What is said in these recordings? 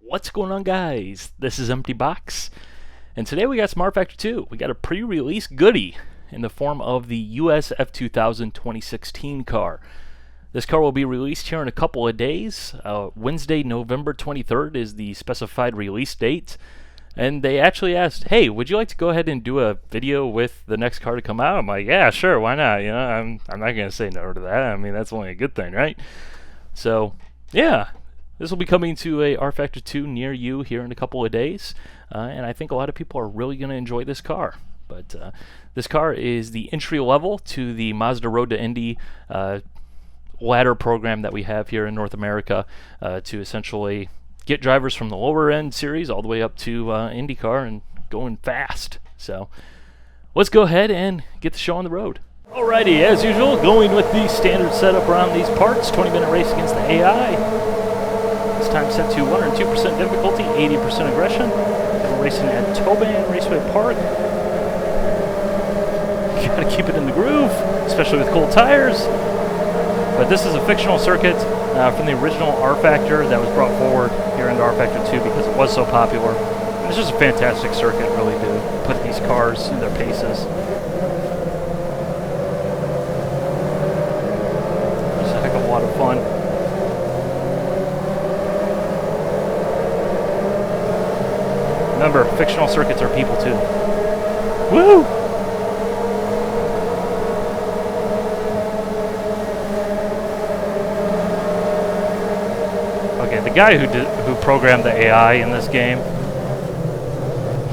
What's going on, guys? This is Empty Box, and today we got some rFactor 2. We got a pre-release goodie in the form of the USF2000 2016 car. This car will be released here in a couple of days. Wednesday, November 23rd is the specified release date. And they actually asked, hey, would you like to go ahead and do a video with the next car to come out? I'm like, yeah, sure, why not? You know, I'm not going to say no to that. I mean, that's only a good thing, right? So, yeah, this will be coming to a rFactor 2 near you here in a couple of days. And I think a lot of people are really going to enjoy this car. But this car is the entry level to the Mazda Road to Indy ladder program that we have here in North America to essentially get drivers from the lower end series all the way up to IndyCar and going fast. So let's go ahead and get the show on the road. Alrighty, as usual, going with the standard setup around these parts. 20-minute race against the AI. This time set to 102% difficulty, 80% aggression. We're racing at Toban Raceway Park. Gotta keep it in the groove, especially with cold tires. But this is a fictional circuit from the original rFactor that was brought forward here into rFactor 2 because it was so popular. And it's just a fantastic circuit, really, to put these cars in their paces. It's a heck of a lot of fun. Remember, fictional circuits are people too. Woo! The guy who programmed the AI in this game,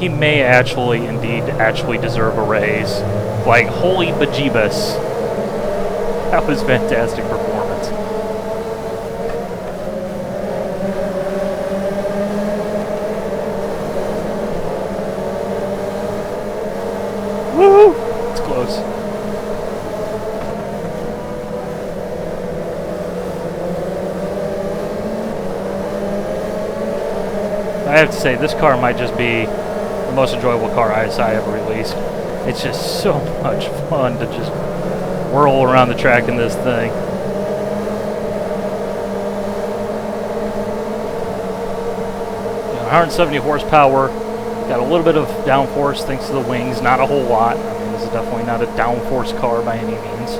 he may actually deserve a raise. Like, holy bejeebus. That was fantastic performance. Woo! It's close. I have to say, this car might just be the most enjoyable car ISI ever released. It's just so much fun to just whirl around the track in this thing. You know, 170 horsepower, got a little bit of downforce thanks to the wings, not a whole lot. I mean, this is definitely not a downforce car by any means.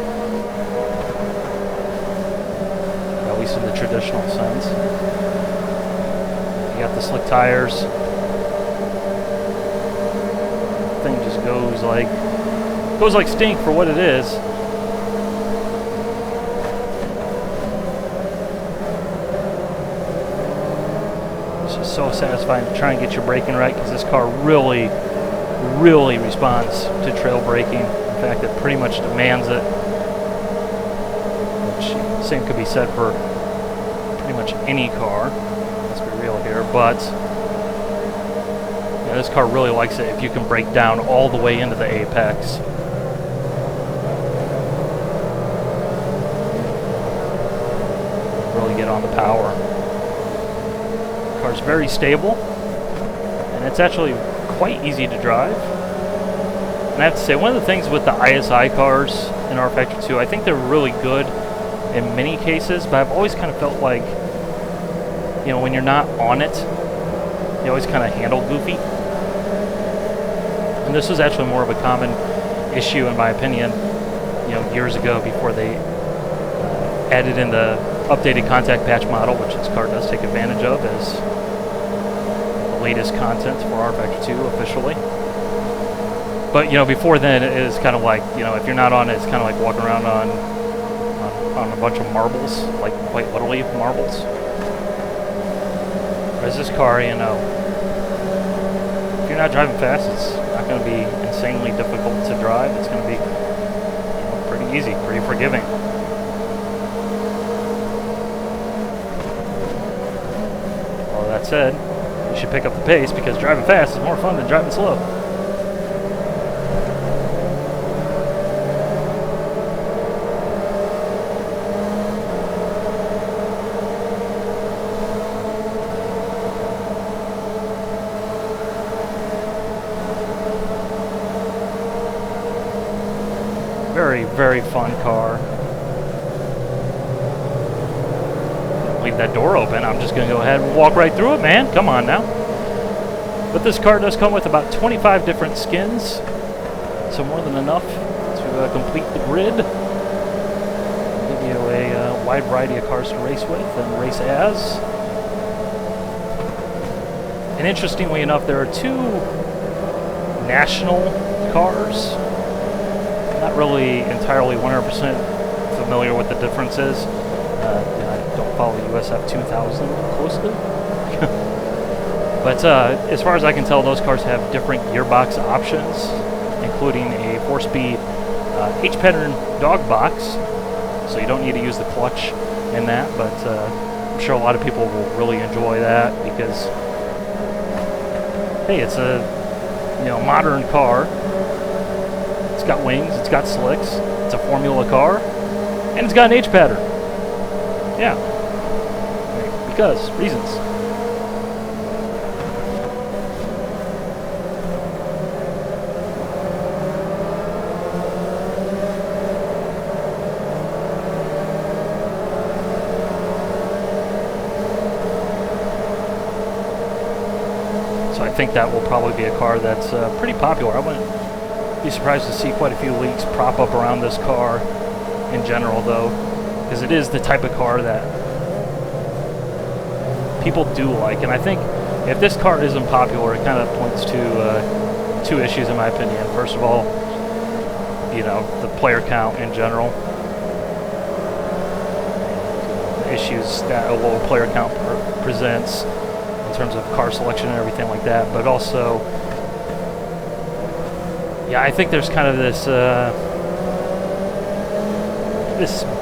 At least in the traditional sense. You got the slick tires. Thing just goes like stink for what it is. It's just so satisfying to try and get your braking right because this car really, really responds to trail braking. In fact, it pretty much demands it. Which same could be said for pretty much any car. Here, but yeah, this car really likes it if you can break down all the way into the apex. Really get on the power. The car's very stable, and it's actually quite easy to drive. And I have to say, one of the things with the ISI cars in rFactor 2, I think they're really good in many cases, but I've always kind of felt like, you know, when you're not on it, you always kind of handle goofy. And this was actually more of a common issue, in my opinion, you know, years ago before they added in the updated contact patch model, which this car does take advantage of as the latest content for rFactor 2 officially. But, you know, before then, it is kind of like, you know, if you're not on it, it's kind of like walking around on a bunch of marbles, like quite literally marbles. Whereas this car, you know, if you're not driving fast, it's not going to be insanely difficult to drive. It's going to be, you know, pretty easy, pretty forgiving. All that said, you should pick up the pace because driving fast is more fun than driving slow. Very, very fun car. leave that door open. I'm just going to go ahead and walk right through it, man. Come on now. But this car does come with about 25 different skins, so more than enough to complete the grid. Give you a wide variety of cars to race with and race as. And interestingly enough, there are two national cars. I'm not really entirely 100% familiar with the differences. I don't follow USF2000 closely. But as far as I can tell, those cars have different gearbox options, including a 4-speed H-pattern dog box, so you don't need to use the clutch in that, but I'm sure a lot of people will really enjoy that because, hey, it's a modern car. It's got wings, it's got slicks, it's a Formula car, and it's got an H-pattern. Yeah, because reasons. So I think that will probably be a car that's pretty popular. I wouldn't be surprised to see quite a few leaks prop up around this car in general, though, because it is the type of car that people do like. And I think if this car isn't popular, it kind of points to two issues, in my opinion. First of all, the player count in general. Issues that a low player count presents in terms of car selection and everything like that, but also, yeah, I think there's kind of this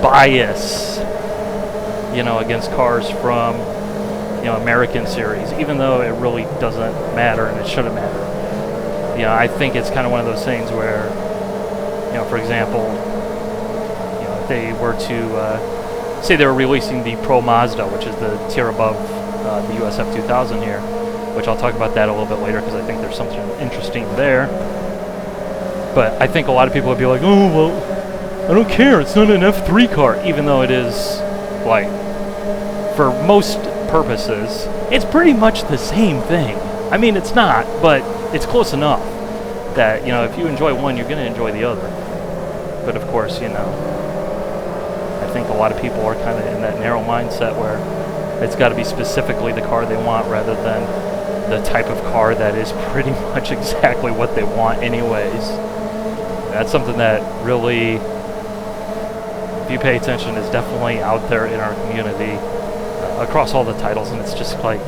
bias, against cars from, American series, even though it really doesn't matter and it shouldn't matter. I think it's kind of one of those things where, for example, if they were to say they were releasing the Pro Mazda, which is the tier above the USF2000 here, which I'll talk about that a little bit later because I think there's something interesting there. But I think a lot of people would be like, oh, well, I don't care, it's not an F3 car, even though it is, like, for most purposes, it's pretty much the same thing. I mean, it's not, but it's close enough that, if you enjoy one, you're going to enjoy the other. But of course, I think a lot of people are kind of in that narrow mindset where it's got to be specifically the car they want rather than the type of car that is pretty much exactly what they want anyways. That's something that really, if you pay attention, is definitely out there in our community across all the titles, and it's just like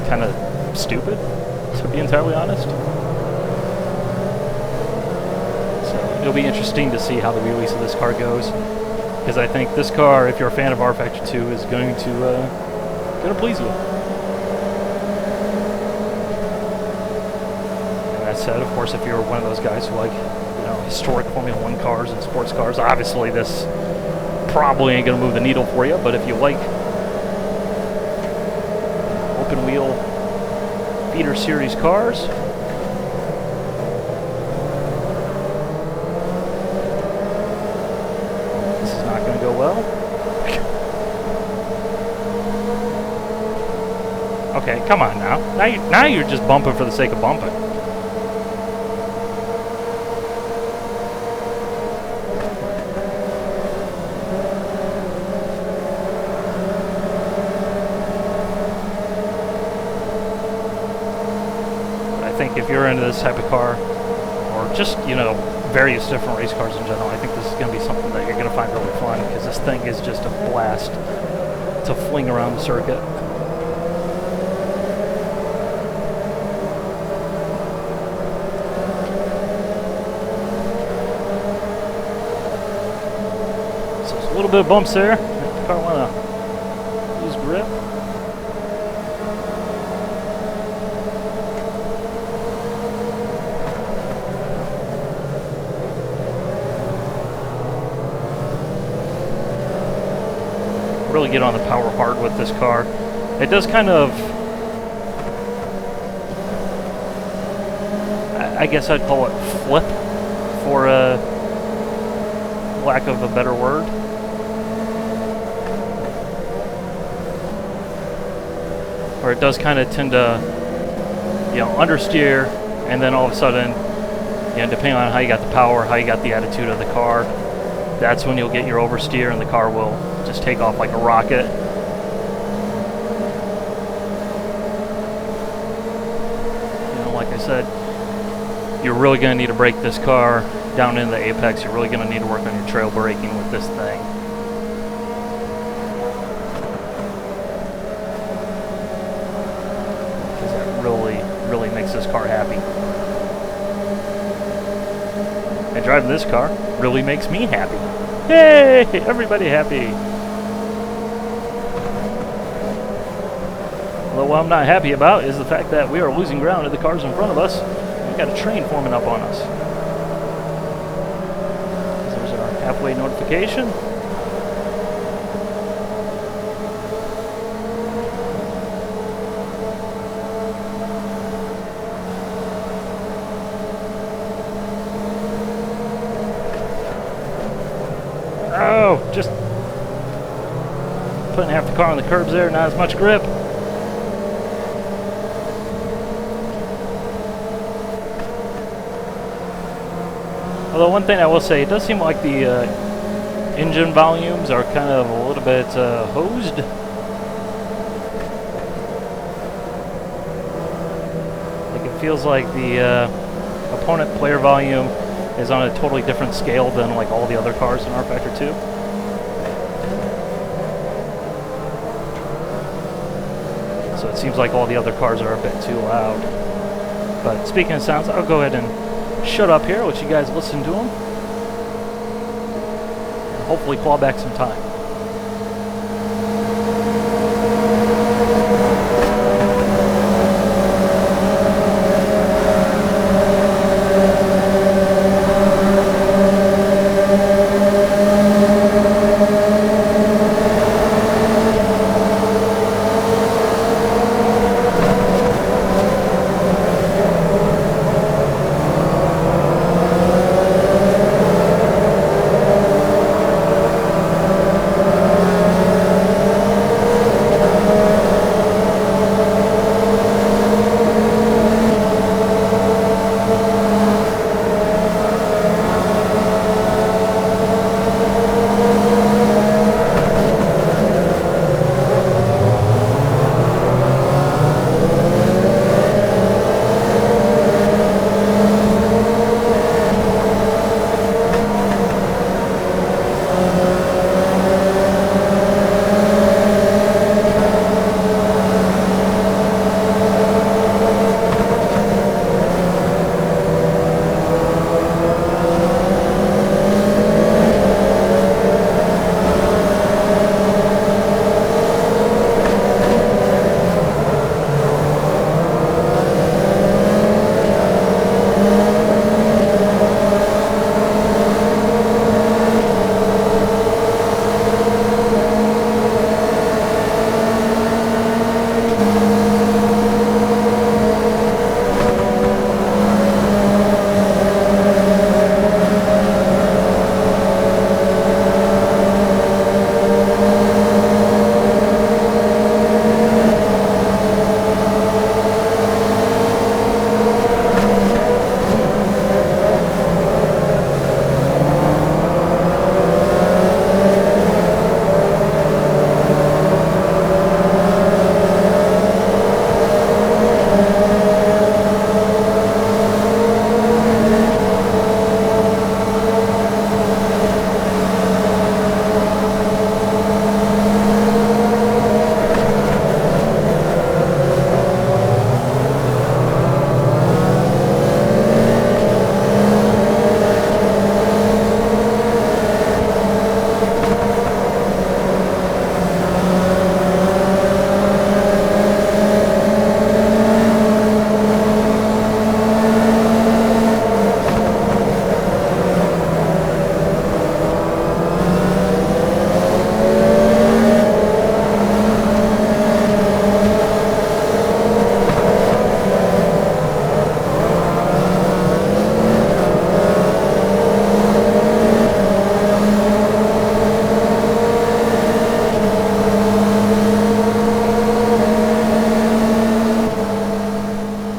kind of stupid, to be entirely honest. So it'll be interesting to see how the release of this car goes, because I think this car, if you're a fan of rFactor 2, is going to please you. And that said, of course, if you're one of those guys who like historic Formula 1 cars and sports cars, obviously this probably ain't going to move the needle for you, but if you like open wheel feeder series cars, this is not going to go well. Okay, come on now. Now you're just bumping for the sake of bumping. If you're into this type of car, or just, various different race cars in general, I think this is going to be something that you're going to find really fun, because this thing is just a blast to fling around the circuit. So there's a little bit of bumps there. Make the car want to lose grip. Really get on the power hard with this car. It does kind of, I guess I'd call it flip, for a lack of a better word. where it does kind of tend to, you know, understeer, and then all of a sudden, you know, depending on how you got the power, how you got the attitude of the car, that's when you'll get your oversteer and the car will just take off like a rocket. You know, like I said, you're really going to need to brake this car down into the apex. You're really going to need to work on your trail braking with this thing. Because that really makes this car happy. And driving this car really makes me happy. Yay! Everybody happy. Although what I'm not happy about is the fact that we are losing ground to the cars in front of us. We've got a train forming up on us. There's our halfway notification. Oh, just putting half the car on the curbs there, not as much grip. Although one thing I will say, it does seem like the engine volumes are kind of a little bit hosed. Like it feels like the opponent player volume is on a totally different scale than like all the other cars in rFactor 2. So it seems like all the other cars are a bit too loud. But speaking of sounds, I'll go ahead and shut up here, let you guys listen to them, and hopefully claw back some time.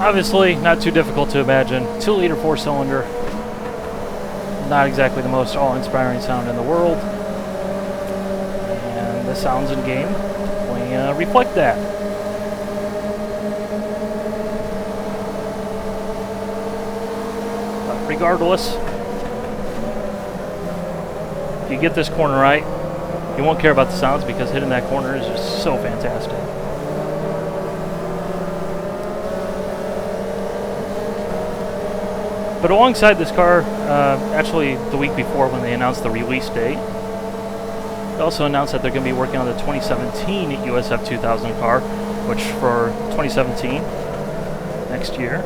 Obviously, not too difficult to imagine. 2-liter 4-cylinder. Not exactly the most awe-inspiring sound in the world. And the sounds in game definitely reflect that. But regardless, if you get this corner right, you won't care about the sounds because hitting that corner is just so fantastic. But alongside this car, actually the week before when they announced the release date, they also announced that they're going to be working on the 2017 USF2000 car, which for 2017, next year,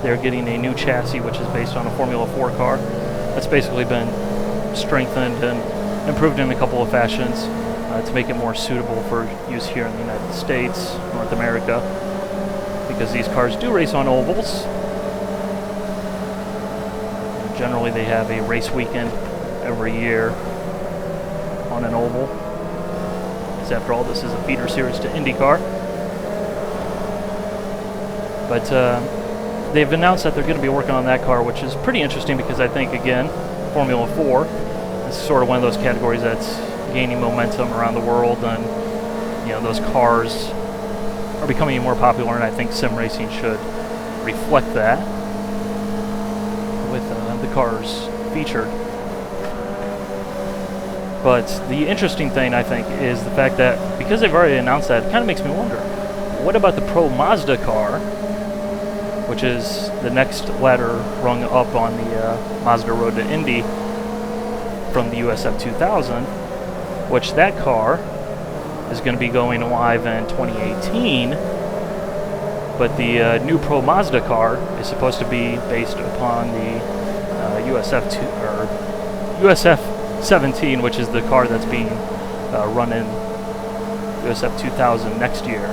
they're getting a new chassis which is based on a Formula 4 car. That's basically been strengthened and improved in a couple of fashions to make it more suitable for use here in the United States, North America, because these cars do race on ovals. Generally, they have a race weekend every year on an oval. Because after all, this is a feeder series to IndyCar. But they've announced that they're going to be working on that car, which is pretty interesting because I think, again, Formula 4 is sort of one of those categories that's gaining momentum around the world, and you know, those cars are becoming more popular, and I think sim racing should reflect that with the cars featured. But the interesting thing, I think, is the fact that because they've already announced that, it kind of makes me wonder, what about the Pro Mazda car, which is the next ladder rung up on the Mazda Road to Indy from the USF2000, which that car is going to be going live in 2018. But the new Pro Mazda car is supposed to be based upon the USF17, which is the car that's being run in USF2000 next year.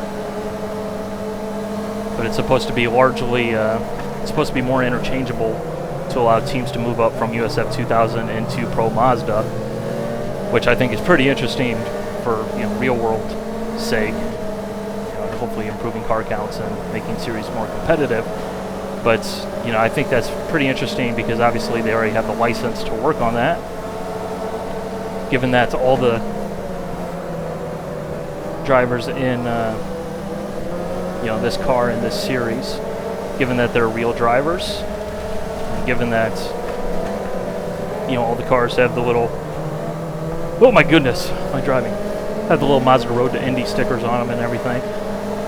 But it's supposed to be largely, it's supposed to be more interchangeable to allow teams to move up from USF2000 into Pro Mazda, which I think is pretty interesting for real world sake. Hopefully improving car counts and making series more competitive. But I think that's pretty interesting because obviously they already have the license to work on that. Given that all the drivers in this car in this series, given that they're real drivers, and given that all the cars have the little, oh my goodness, my driving, have the little Mazda Road to Indy stickers on them and everything.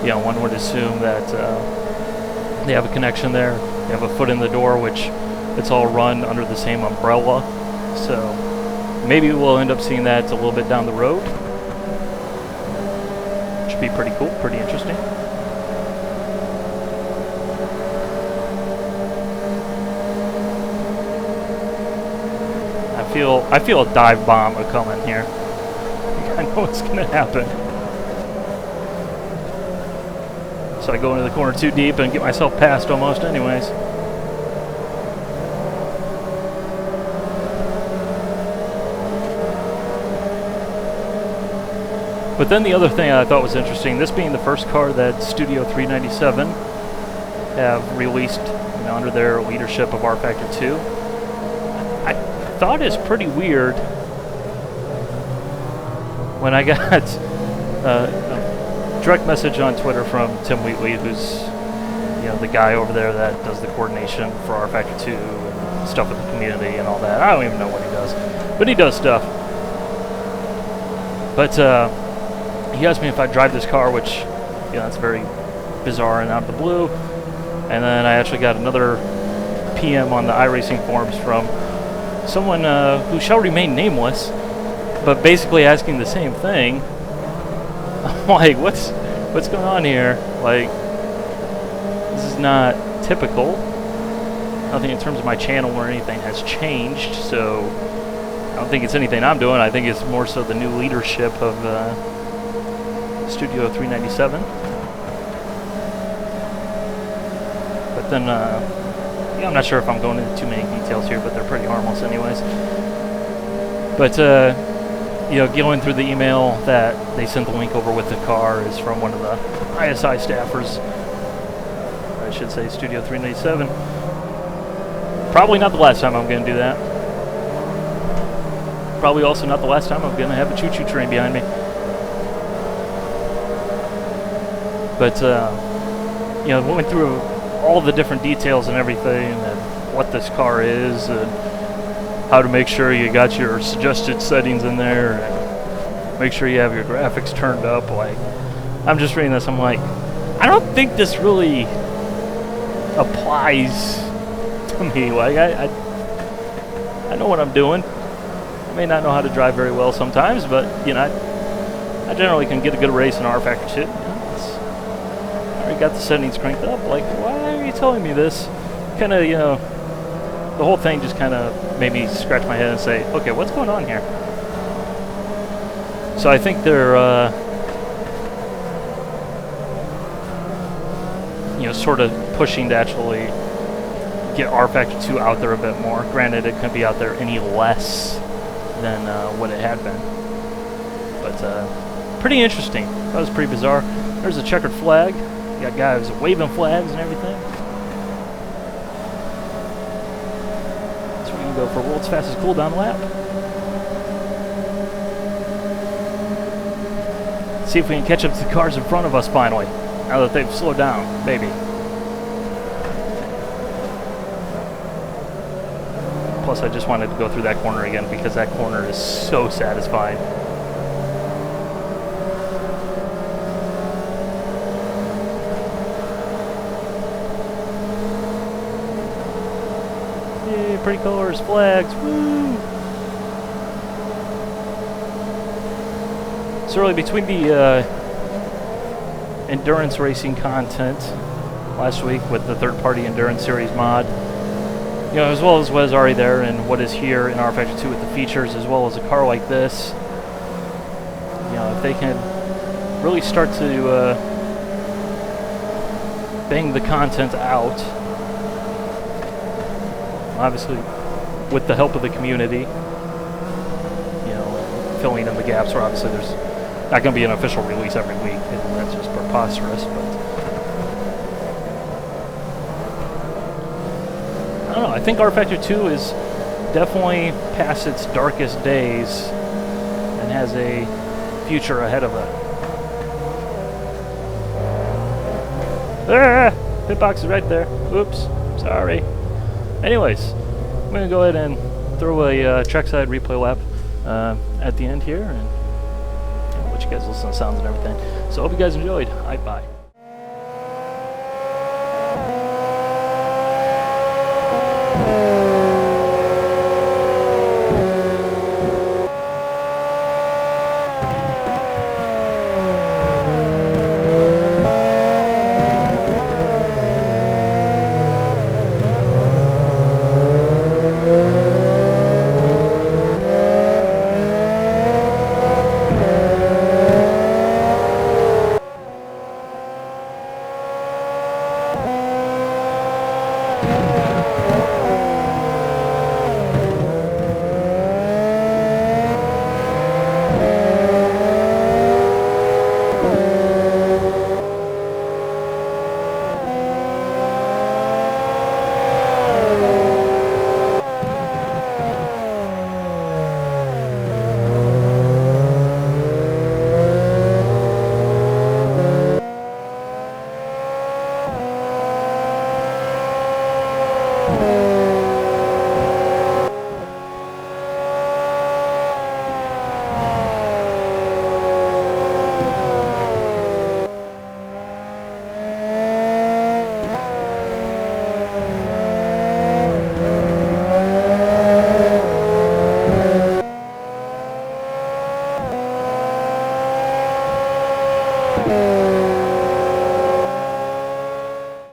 One would assume that they have a connection there. They have a foot in the door, which it's all run under the same umbrella. So maybe we'll end up seeing that a little bit down the road. Should be pretty cool, pretty interesting. I feel a dive bomb coming here. I know what's going to happen. So I go into the corner too deep and get myself passed almost anyways. But then the other thing I thought was interesting, this being the first car that Studio 397 have released under their leadership of rFactor 2, I thought it's pretty weird when I got a direct message on Twitter from Tim Wheatley, who's the guy over there that does the coordination for rFactor 2 and stuff with the community and all that. I don't even know what he does, but he does stuff. But he asked me if I'd drive this car, which that's very bizarre and out of the blue. And then I actually got another PM on the iRacing forums from someone who shall remain nameless, but basically asking the same thing. I'm like, what's going on here? Like, this is not typical. Nothing in terms of my channel or anything has changed, so I don't think it's anything I'm doing. I think it's more so the new leadership of Studio 397. But then, I'm not sure if I'm going into too many details here, but they're pretty harmless anyways. But, going through the email that they sent the link over with the car is from one of the ISI staffers. should say Studio 397. Probably not the last time I'm going to do that. Probably also not the last time I'm going to have a choo-choo train behind me. But, you know, we went through all the different details and everything, and what this car is, and how to make sure you got your suggested settings in there, and make sure you have your graphics turned up. Like, I'm just reading this, I'm like, I don't think this really applies to me. Like, I know what I'm doing. I may not know how to drive very well sometimes, but, you know, I generally can get a good race in rFactor 2. You know, I already got the settings cranked up. Like, why are you telling me this? Kind of, you know, the whole thing just kind of made me scratch my head and say, okay, what's going on here? So I think they're, you know, sort of pushing to actually get rFactor 2 out there a bit more. Granted, it couldn't be out there any less than what it had been. But pretty interesting. That was pretty bizarre. There's a checkered flag. You got guys waving flags and everything. So we're going to go for world's fastest cooldown lap. See if we can catch up to the cars in front of us finally. Now that they've slowed down, maybe. Plus, I just wanted to go through that corner again because that corner is so satisfying. Yay, pretty colors, flags, woo! So really, between the endurance racing content last week with the third-party endurance series mod, you know, as well as what is already there and what is here in rFactor 2 with the features, as well as a car like this, you know, if they can really start to bang the content out, obviously with the help of the community, you know, filling in the gaps where obviously there's not going to be an official release every week, and that's just preposterous, but I don't know, I think rFactor 2 is definitely past its darkest days and has a future ahead of it. Ah, pitbox is right there. Oops, sorry. Anyways, I'm going to go ahead and throw a trackside replay lap at the end here, and let you guys listen to sounds and everything. So I hope you guys enjoyed. Bye.